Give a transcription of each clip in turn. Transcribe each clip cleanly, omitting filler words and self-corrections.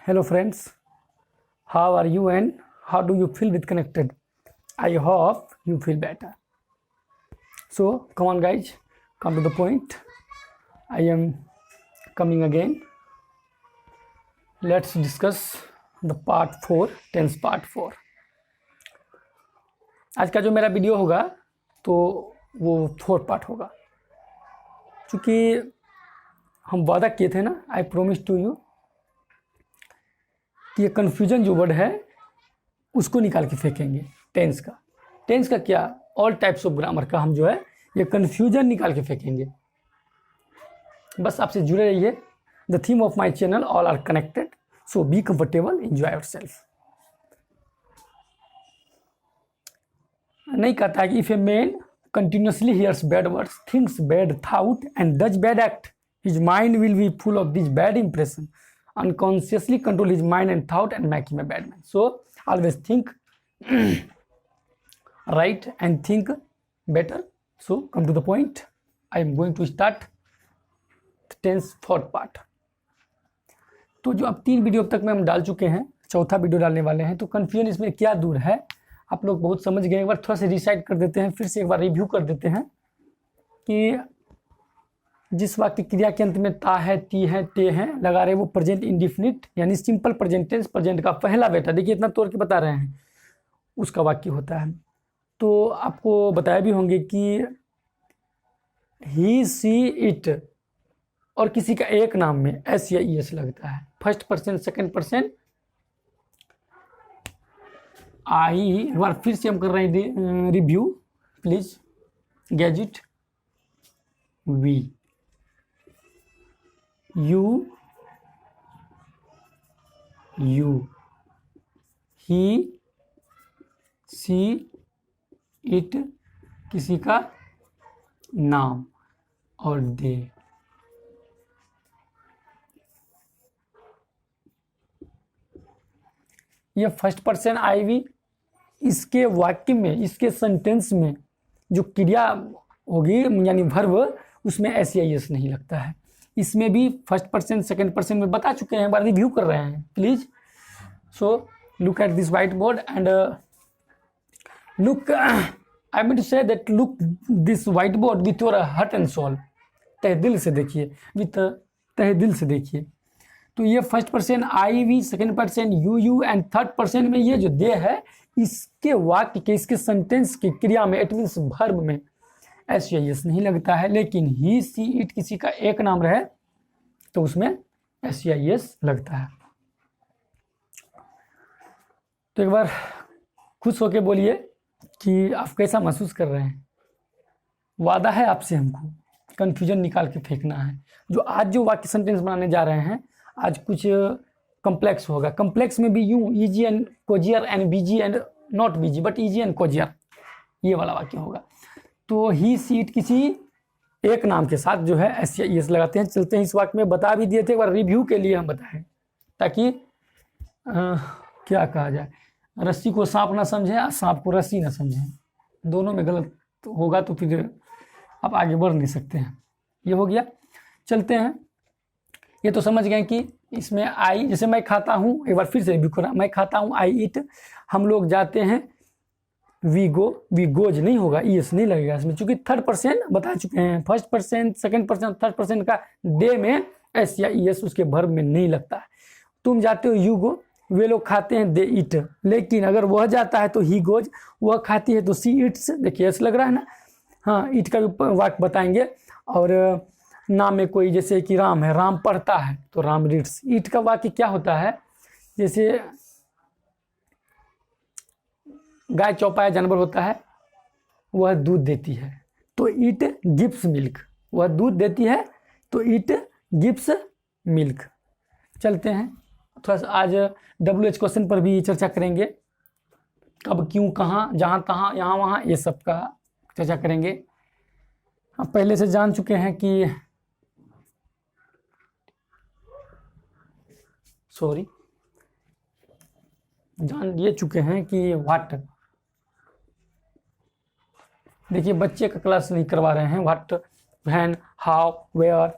Hello friends, how are you and how do you feel with connected? I hope you feel better. So come on guys, come to the point. I am coming again. Let's discuss the part 4, tense part 4. आज का जो मेरा video होगा तो वो 4 part होगा, क्योंकि हम वादा किए थे ना, आई प्रोमिस टू यू कि ये कन्फ्यूजन जो वर्ड है उसको निकाल के फेंकेंगे। टेंस का क्या, ऑल टाइप्स ऑफ ग्रामर का हम जो है ये कन्फ्यूजन निकाल के फेंकेंगे। बस आपसे जुड़े रहिए। The theme of my channel, all are connected, so be comfortable, enjoy your self कहता कि if a man continuously hears bad words, thinks bad thought and does bad act, his mind will be full of this bad impression, unconsciously control his mind and thought and make him a bad man. So always think right and think better. So come to the point. I am going to start the tense fourth part. तो जो अब 3 video अब तक में हम डाल चुके हैं, चौथा वीडियो डालने वाले हैं। तो कन्फ्यूजन इसमें क्या दूर है, आप लोग बहुत समझ गए। एक बार थोड़ा सा रिसाइट कर देते हैं, फिर से एक बार रिव्यू कर देते हैं कि जिस वाक्य क्रिया के अंत में ता है, ती है, ते है लगा रहे वो प्रेजेंट इंडिफिनिट यानी सिंपल प्रेजेंट टेंस, प्रेजेंट का पहला बेटा, देखिए इतना तोड़ के बता रहे हैं, उसका वाक्य होता है। तो आपको बताया भी होंगे कि ही, सी, इट और किसी का एक नाम में एस या ई एस लगता है। First person, second person, I. एक बार फिर से हम कर रहे हैं review, please get it. We, you, he, she, it किसी का नाम और दे। ये फर्स्ट पर्सन आई वी, इसके वाक्य में, इसके सेंटेंस में जो क्रिया होगी यानी वर्ब, उसमें एस या एस नहीं लगता है। इसमें भी फर्स्ट पर्सन, सेकंड पर्सन में बता चुके हैं, बार रिव्यू कर रहे हैं please. So look at this white board and look, I mean to say that look this white board with your heart and soul. तहे दिल से देखिए, विथ तहे दिल से देखिए। तो ये first person I we, second person you and third person में ये जो दे है, इसके वाक्य के, इसके सेंटेंस की क्रिया में, इट मीन्स वर्ब में एस या एस नहीं लगता है। लेकिन ही, सी, इट किसी का एक नाम रहे तो उसमें एस या एस लगता है। तो एक बार खुश होके बोलिए कि आप कैसा महसूस कर रहे हैं। वादा है आपसे, हमको कंफ्यूजन निकाल के फेंकना है। जो आज जो वाक्य सेंटेंस बनाने जा रहे हैं, आज कुछ कॉम्प्लेक्स होगा। कॉम्प्लेक्स में भी यूं easy and cosier and busy and not busy but easy and cosier, ये वाला वाक्य होगा। तो ही, सी, इट किसी एक नाम के साथ जो है एस या एस लगाते हैं। चलते हैं, इस वाक्य में बता भी दिए थे, एक बार रिव्यू के लिए हम बताएं ताकि क्या कहा जाए, रस्सी को सांप ना समझें और सांप को रस्सी ना समझें, दोनों में गलत होगा तो फिर आप आगे बढ़ नहीं सकते हैं। ये हो गया। चलते हैं, ये तो समझ गए कि इसमें आई, जैसे मैं खाता हूँ, एक बार फिर से रिव्यू करा, मैं खाता हूँ, आई ईट, हम लोग जाते हैं, वी गो, वी गोज नहीं होगा, ईएस नहीं लगेगा इसमें, चूंकि थर्ड पर्सन बता चुके हैं। First person, second person, third person का डे में एस या ईएस उसके वर्ब में नहीं लगता है। तुम जाते हो, यू गो, वे लोग खाते हैं, दे ईट। लेकिन अगर वह जाता है तो ही गोज, वह खाती है तो सी ईट्स। देखिए एस लग रहा है ना। हाँ, ईट का भी वाक्य बताएंगे। और नाम में कोई, जैसे कि राम है, राम पढ़ता है तो राम रीड्स। ईट का वाक्य क्या होता है, जैसे गाय चौपाया जानवर होता है, वह दूध देती है तो ईट गिव्स मिल्क, वह दूध देती है तो ईट गिव्स मिल्क। चलते हैं, थोड़ा सा आज WH क्वेश्चन पर भी चर्चा करेंगे। कब, क्यों, कहाँ, जहाँ, तहाँ, यहाँ, वहाँ, ये सब का चर्चा करेंगे। हम पहले से जान चुके हैं कि जान ये चुके हैं कि व्हाट, देखिए बच्चे का क्लास नहीं करवा रहे हैं। What, when, how, where,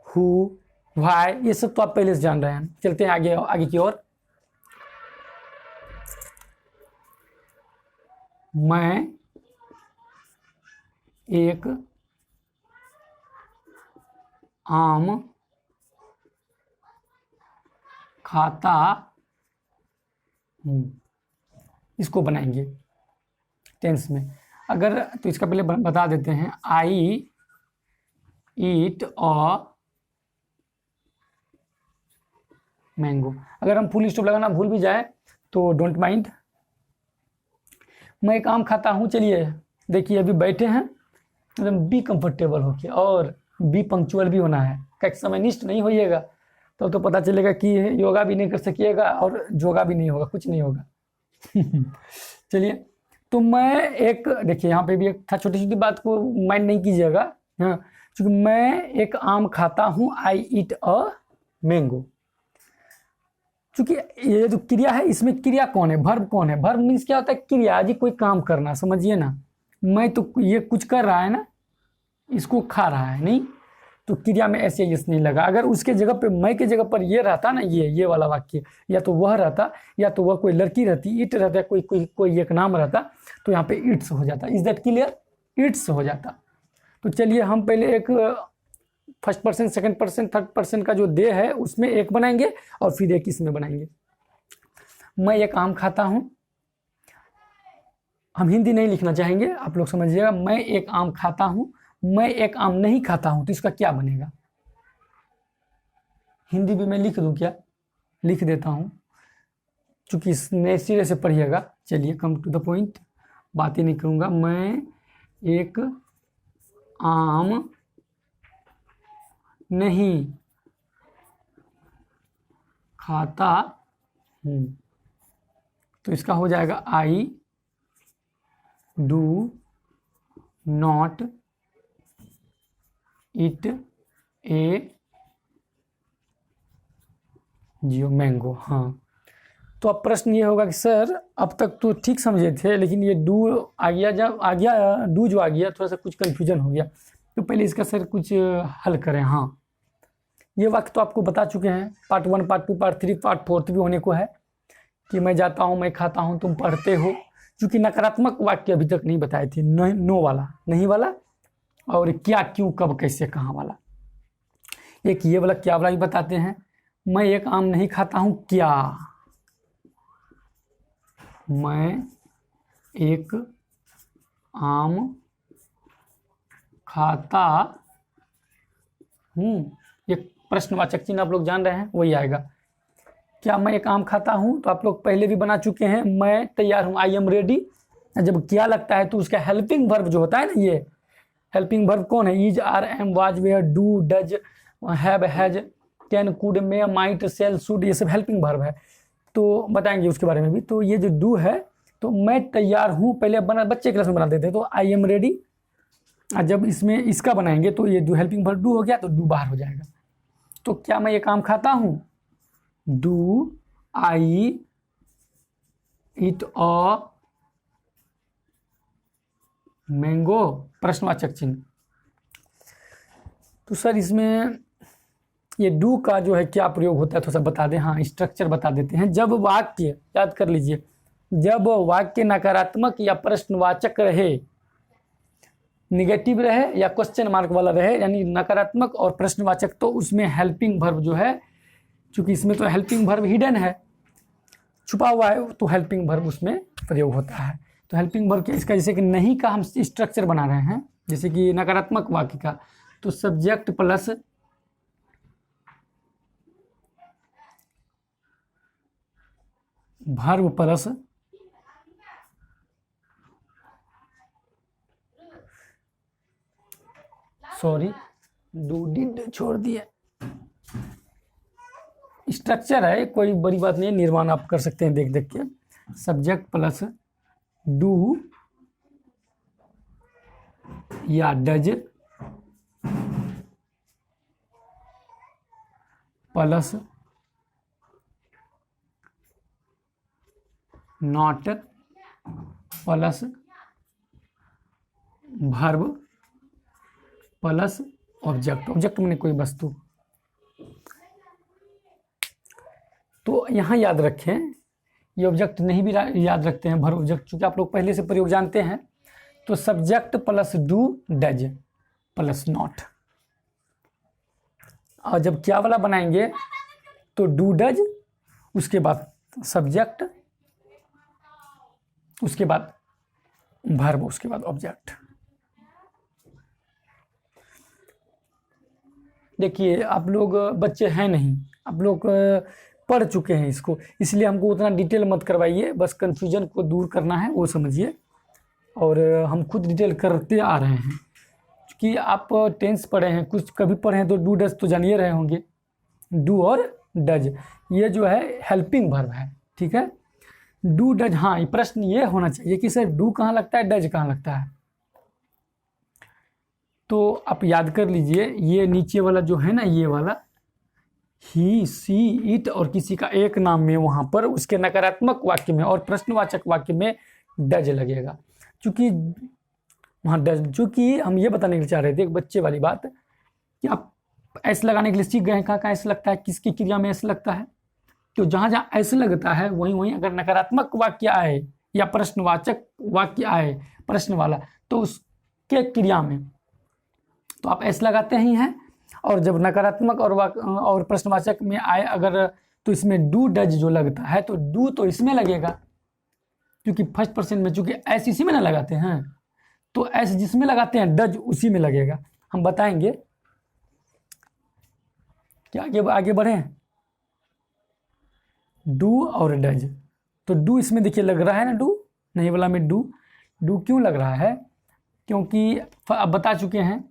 who, why, ये सब तो आप पहले से जान रहे हैं। चलते हैं आगे आगे की ओर। मैं एक आम खाता हूँ, इसको बनाएंगे टेंस में। अगर तो इसका पहले बता देते हैं, आई ईट अ मैंगो। अगर हम फुल स्टॉप लगाना भूल भी जाए तो डोंट माइंड। मैं एक आम खाता हूँ। चलिए देखिए, अभी बैठे हैं एकदम बी कंफर्टेबल होके, और बी पंक्चुअल भी होना है। कई समयनिष्ठ नहीं होइएगा तो पता चलेगा कि योगा भी नहीं कर सकिएगा और जोगा भी नहीं होगा, कुछ नहीं होगा। चलिए, तो मैं एक, देखिए यहाँ पे भी एक था, छोटी छोटी बात को माइंड नहीं कीजिएगा। हाँ, क्योंकि मैं एक आम खाता हूँ, आई ईट अ मैंगो। क्योंकि ये जो क्रिया है, इसमें क्रिया कौन है, वर्ब कौन है। वर्ब मीन्स क्या होता है, क्रिया जी, कोई काम करना, समझिए ना। मैं तो ये कुछ कर रहा है ना, इसको खा रहा है नहीं, तो क्रिया में ऐसे यस नहीं लगा। अगर उसके जगह पे, मैं के जगह पर ये रहता ना, ये वाला वाक्य, या तो वह रहता, या तो वह कोई लड़की रहती, इट रहता, कोई कोई कोई एक नाम रहता, तो यहाँ पे इट्स हो जाता। इज दैट क्लियर, इट्स हो जाता। तो चलिए हम पहले एक first person, second person, third person का जो दे है उसमें एक बनाएंगे और फिर एक इसमें बनाएंगे। मैं एक आम खाता हूँ, हम हिंदी नहीं लिखना चाहेंगे, आप लोग समझिएगा। मैं एक आम खाता हूँ, मैं एक आम नहीं खाता हूँ, तो इसका क्या बनेगा। हिंदी भी मैं लिख दूँ क्या, लिख देता हूँ, चूंकि नए सिरे से पढ़िएगा। चलिए कम टू द पॉइंट, बातें नहीं करूँगा। मैं एक आम नहीं खाता हूँ, तो इसका हो जाएगा I do not it A Jio mango. हाँ, तो अब प्रश्न ये होगा कि सर अब तक तो ठीक समझे थे, लेकिन ये डू आ गया, जब आ गया डू जो आ गया, थोड़ा सा कुछ कन्फ्यूजन हो गया। तो पहले इसका सर कुछ हल करें। हाँ, ये वाक्य तो आपको बता चुके हैं, पार्ट 1, पार्ट 2, पार्ट 3, पार्ट 4 भी होने को है, कि मैं जाता हूँ, मैं खाता हूँ, तुम पढ़ते हो। क्योंकि नकारात्मक वाक्य अभी तक नहीं बताए थे, नो वाला, नहीं वाला, और क्या, क्यों, कब, कैसे, कहाँ वाला। एक ये वाला क्या वाला भी बताते हैं। मैं एक आम नहीं खाता हूँ, क्या, मैं एक आम खाता हूँ, एक प्रश्नवाचक चिन्ह आप लोग जान रहे हैं, वही आएगा। क्या मैं एक आम खाता हूँ, तो आप लोग पहले भी बना चुके हैं, मैं तैयार हूँ, आई एम रेडी। जब क्या लगता है तो उसका हेल्पिंग वर्ब जो होता है ना, ये हेल्पिंग वर्ब कौन है, is, are, am, was, were, do, does, have, has, can, could, may, might, shall, should, ये सब हेल्पिंग वर्ब है। तो बताएंगे उसके बारे में भी। तो ये जो डू है, तो मैं तैयार हूँ, पहले बना, बच्चे क्लास में बना देते हैं, तो आई एम रेडी। जब इसमें इसका बनाएंगे तो ये जो हेल्पिंग वर्ब डू हो गया, तो डू बाहर हो जाएगा। तो क्या मैं ये काम खाता हूँ, do I it a mango, प्रश्नवाचक चिन्ह। तो सर इसमें ये डू का जो है क्या प्रयोग होता है, थोड़ा सा बता दें। हाँ, स्ट्रक्चर बता देते हैं। जब वाक्य, याद कर लीजिए, जब वाक्य नकारात्मक या प्रश्नवाचक रहे, निगेटिव रहे या क्वेश्चन मार्क वाला रहे, यानी नकारात्मक और प्रश्नवाचक, तो उसमें हेल्पिंग वर्ब जो है, चूंकि इसमें तो हेल्पिंग वर्ब हिडन है, छुपा हुआ है, तो हेल्पिंग वर्ब उसमें प्रयोग होता है। तो हेल्पिंग वर्ब इसका, जैसे कि नहीं का हम स्ट्रक्चर बना रहे हैं, जैसे कि नकारात्मक वाक्य का, तो subject plus verb plus sorry do did छोड़ दिया, स्ट्रक्चर है, कोई बड़ी बात नहीं है, निर्माण आप कर सकते हैं देख देख के। सब्जेक्ट प्लस डू या does plus not plus verb plus object. Object मैंने कोई वस्तु, तो यहाँ याद रखें, ये ऑब्जेक्ट नहीं भी याद रखते हैं, वर्ब ऑब्जेक्ट, चूँकि आप लोग पहले से प्रयोग जानते हैं। तो subject plus do does plus not, और जब क्या वाला बनाएंगे तो डू डज, उसके बाद सब्जेक्ट, उसके बाद वर्ब, उसके बाद ऑब्जेक्ट। देखिए आप लोग बच्चे हैं नहीं, आप लोग पढ़ चुके हैं इसको, इसलिए हमको उतना डिटेल मत करवाइए, बस कन्फ्यूजन को दूर करना है वो समझिए, और हम खुद डिटेल करते आ रहे हैं। क्योंकि आप टेंस पढ़े हैं, कुछ कभी पढ़े हैं तो डू डज तो जानिए रहे होंगे। डू और डज ये जो है हेल्पिंग वर्ब है, ठीक है। डू डज, हाँ ये प्रश्न ये होना चाहिए कि सर डू कहाँ लगता है, डज कहाँ लगता है। तो आप याद कर लीजिए, ये नीचे वाला जो है ना, ये वाला ही, सी, इट और किसी का एक नाम में वहाँ पर उसके नकारात्मक वाक्य में और प्रश्नवाचक वाक्य में डज लगेगा। चूँकि वहाँ डज, चूँकि हम ये बताने के लिए चाह रहे थे एक बच्चे वाली बात कि आप ऐसे लगाने के लिए सीख गए हैं, कहाँ कहाँ ऐसे लगता है, किसकी क्रिया में ऐसे लगता है। तो जहाँ जहाँ ऐसे लगता है वहीं वहीं अगर नकारात्मक वाक्य आए या प्रश्नवाचक वाक्य आए प्रश्न वाला, तो उसके क्रिया में तो आप ऐसे लगाते ही हैं। और जब नकारात्मक और प्रश्नवाचक में आए अगर, तो इसमें डू डज जो लगता है तो डू तो इसमें लगेगा, क्योंकि फर्स्ट पर्सन में चूंकि एस इसी में ना लगाते हैं, तो एस जिसमें लगाते हैं डज उसी में लगेगा। हम बताएंगे कि आगे बढ़े। डू और डज, तो डू इसमें देखिए लग रहा है ना, डू नहीं वाला में डू क्यों लग रहा है, क्योंकि अब बता चुके हैं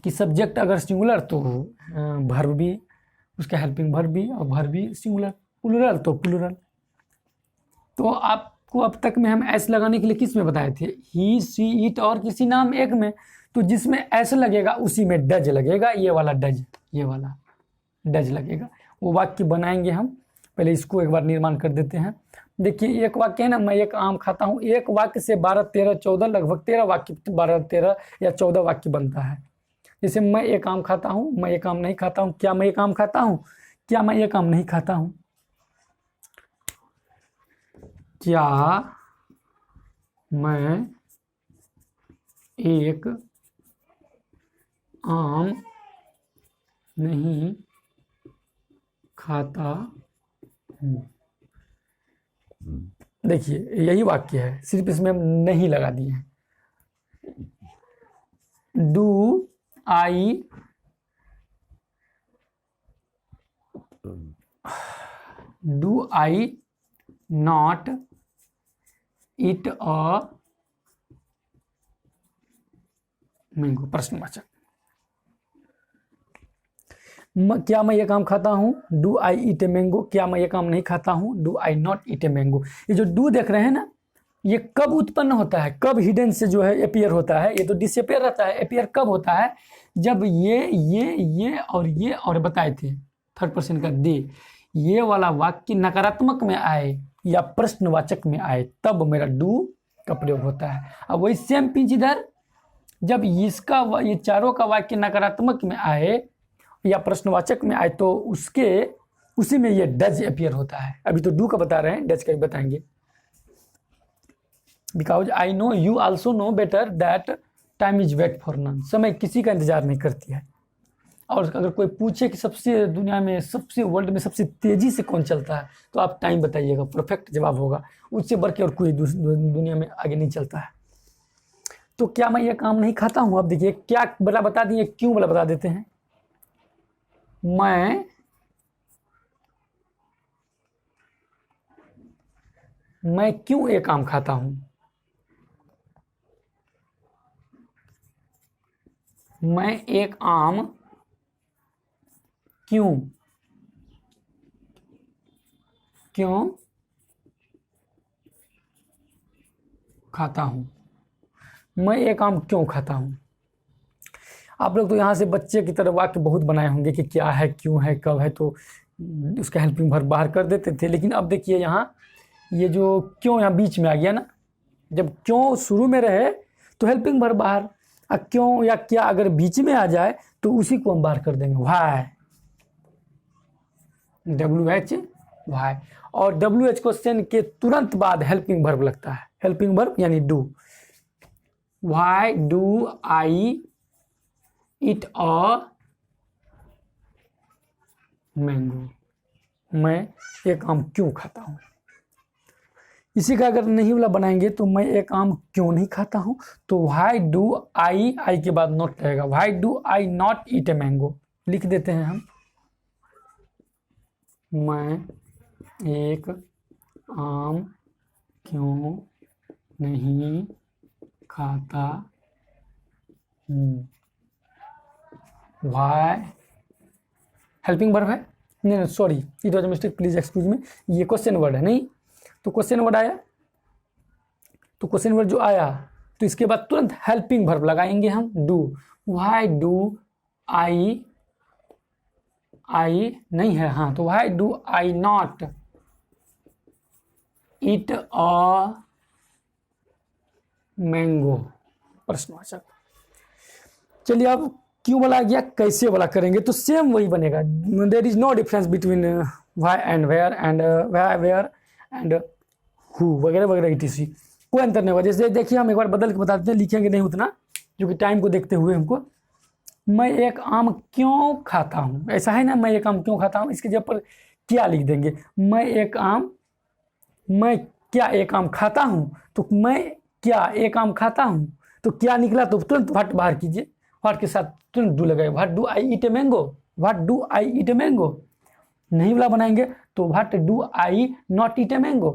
कि सब्जेक्ट अगर सिंगुलर तो वर्ब भी, उसका हेल्पिंग वर्ब भी, और वर्ब भी सिंगुलर, प्लूरल तो प्लूरल। तो आपको अब तक में हम एस लगाने के लिए किस में बताए थे, ही, सी, इट और किसी नाम एक में, तो जिसमें एस लगेगा उसी में डज लगेगा, ये वाला डज, ये वाला डज लगेगा। वो वाक्य बनाएंगे हम, पहले इसको एक बार निर्माण कर देते हैं। देखिए एक वाक्य है ना, मैं एक आम खाता हूँ, एक वाक्य से 12, 13, 14 लगभग 13 वाक्य, 12, 13 या 14 वाक्य बनता है। जैसे मैं एक आम खाता हूँ, मैं एक आम नहीं खाता हूँ, क्या मैं एक आम खाता हूँ, क्या मैं एक आम नहीं खाता हूँ, क्या मैं एक आम नहीं खाता हूँ। देखिए यही वाक्य है, सिर्फ इसमें हम नहीं लगा दिए हैं। Do I not eat a mango, प्रश्नवाचक। क्या मैं ये काम खाता हूँ, do I eat a mango, क्या मैं ये काम नहीं खाता हूँ, do I not eat a mango. ये जो डू देख रहे हैं ना, ये कब उत्पन्न होता है, कब हिडन से जो है अपीयर होता है, ये तो डिसअपीयर रहता है। अपीयर कब होता है, जब ये और बताए थे थर्ड पर्सन का दे, ये वाला वाक्य नकारात्मक में आए या प्रश्नवाचक में आए, तब मेरा डू का प्रयोग होता है। अब वही सेम पिंच इधर, जब इसका ये चारों का वाक्य नकारात्मक में आए या प्रश्नवाचक में आए, तो उसी में ये डज अपीयर होता है। अभी तो डू का बता रहे हैं, डज का भी बताएंगे। Because I know you also know better that time is wait for none, समय किसी का इंतजार नहीं करती है। और अगर कोई पूछे कि सबसे दुनिया में, सबसे वर्ल्ड में सबसे तेजी से कौन चलता है, तो आप टाइम बताइएगा, परफेक्ट जवाब होगा। उससे बढ़ के और कोई दुनिया में आगे नहीं चलता है। तो क्या मैं ये काम नहीं खाता हूँ, अब देखिए क्या वाला बता दिए, क्यों वाला बता देते हैं। मैं क्यों एक आम खाता हूं, मैं एक आम क्यों खाता हूं, मैं एक आम क्यों खाता हूं। आप लोग तो यहाँ से बच्चे की तरह वाक्य बहुत बनाए होंगे कि क्या है, क्यों है, कब है, तो उसका हेल्पिंग वर्ब बाहर कर देते थे। लेकिन अब देखिए यहाँ ये जो क्यों यहाँ बीच में आ गया ना, जब क्यों शुरू में रहे तो हेल्पिंग वर्ब बाहर, और क्यों या क्या अगर बीच में आ जाए तो उसी को हम बाहर कर देंगे, व्हाई। WHY, और WH क्वेश्चन के तुरंत बाद हेल्पिंग वर्ब लगता है, हेल्पिंग वर्ब यानी do. Why do I eat a mango? मैं एक आम क्यों खाता हूँ। इसी का अगर नहीं वाला बनाएंगे तो मैं एक आम क्यों नहीं खाता हूँ, तो वाई डू आई के बाद नॉट रहेगा, why do I not eat a mango, लिख देते हैं हम, मैं एक आम क्यों नहीं खाता हूँ। वाई हेल्पिंग वर्ब है, नहीं sorry it was mistake, please excuse me, ये क्वेश्चन वर्ड है नहीं, तो क्वेश्चन वर्ड आया, तो क्वेश्चन वर्ड जो आया तो इसके बाद तुरंत हेल्पिंग वर्ब लगाएंगे हम, डू। व्हाई डू आई नहीं है, हाँ, तो why do I not eat a mango, प्रश्नवाचक। चलिए अब क्यों वाला गया, कैसे वाला करेंगे, तो सेम वही बनेगा, there is no difference between why and where and where and who वगैरह वगैरह etc, कोई अंतर नहीं होगा। जैसे देखिए हम एक बार बदल के बता देते हैं, लिखेंगे नहीं उतना क्योंकि टाइम को देखते हुए हमको, मैं एक आम क्यों खाता हूँ, ऐसा है ना, मैं एक आम क्यों खाता हूँ, इसके जगह पर क्या लिख देंगे, मैं क्या एक आम खाता हूँ, तो मैं क्या एक आम खाता हूँ, तो क्या निकला तो तुरंत व्हाट बाहर कीजिए, व्हाट के साथ तुरंत डू लगाए, what do I eat a mango, what do I eat a mango. नहीं वाला बनाएंगे तो what do I not eat a mango.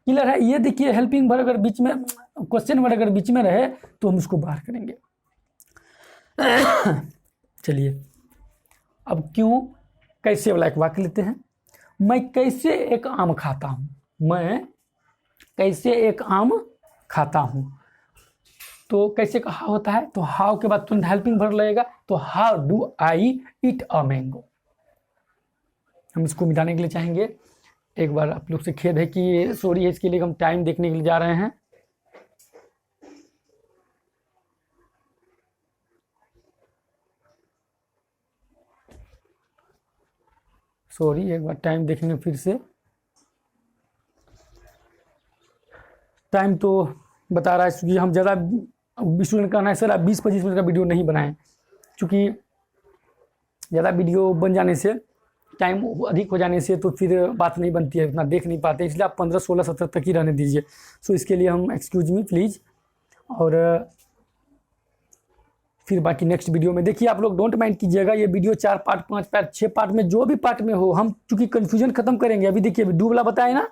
Clear है, ये देखिए हेल्पिंग वर्ब अगर बीच में, क्वेश्चन वर्ड अगर बीच में रहे तो हम उसको बाहर करेंगे। चलिए अब क्यों कैसे वाला एक वाक्य लेते हैं, मैं कैसे एक आम खाता हूँ, मैं कैसे एक आम खाता हूँ, तो कैसे का हाउ होता है, तो हाउ के बाद तुरंत हेल्पिंग वर्ब लगेगा, तो how do I eat a mango. हम इसको मिटाने के लिए चाहेंगे, एक बार आप लोग से खेद है कि सॉरी है, इसके लिए हम टाइम देखने के लिए जा रहे हैं। सॉरी, एक बार टाइम देखेंगे फिर से, टाइम तो बता रहा है क्योंकि हम ज़्यादा स्टूडेंट का कहना है सर आप 20-25 मिनट का वीडियो नहीं बनाएं, क्योंकि ज़्यादा वीडियो बन जाने से, टाइम अधिक हो जाने से तो फिर बात नहीं बनती है, इतना देख नहीं पाते, इसलिए आप 15, 16, 17 तक ही रहने दीजिए। सो इसके लिए हम एक्सक्यूज मी प्लीज़, और फिर बाकी नेक्स्ट वीडियो में देखिए, आप लोग डोंट माइंड कीजिएगा, ये वीडियो 4 पार्ट 5 पार्ट 6 पार्ट में जो भी पार्ट में हो, हम चूँकि कन्फ्यूजन खत्म करेंगे। अभी देखिए अभी डू वाला बताए ना,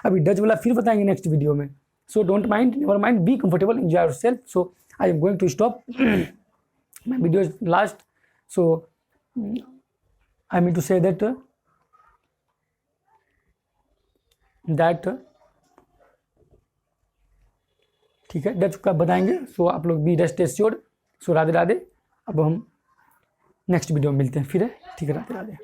अभी डच वाला फिर बताएंगे नेक्स्ट वीडियो में। So don't mind, never mind, be comfortable, enjoy yourself. So I am going to stop my video last, so I mean to say that ठीक है, डच का बताएंगे। सो आप लोग be rest assured. So Radhe Radhe. अब हम नेक्स्ट वीडियो में मिलते हैं फिर, है ठीक है, राधे राधे।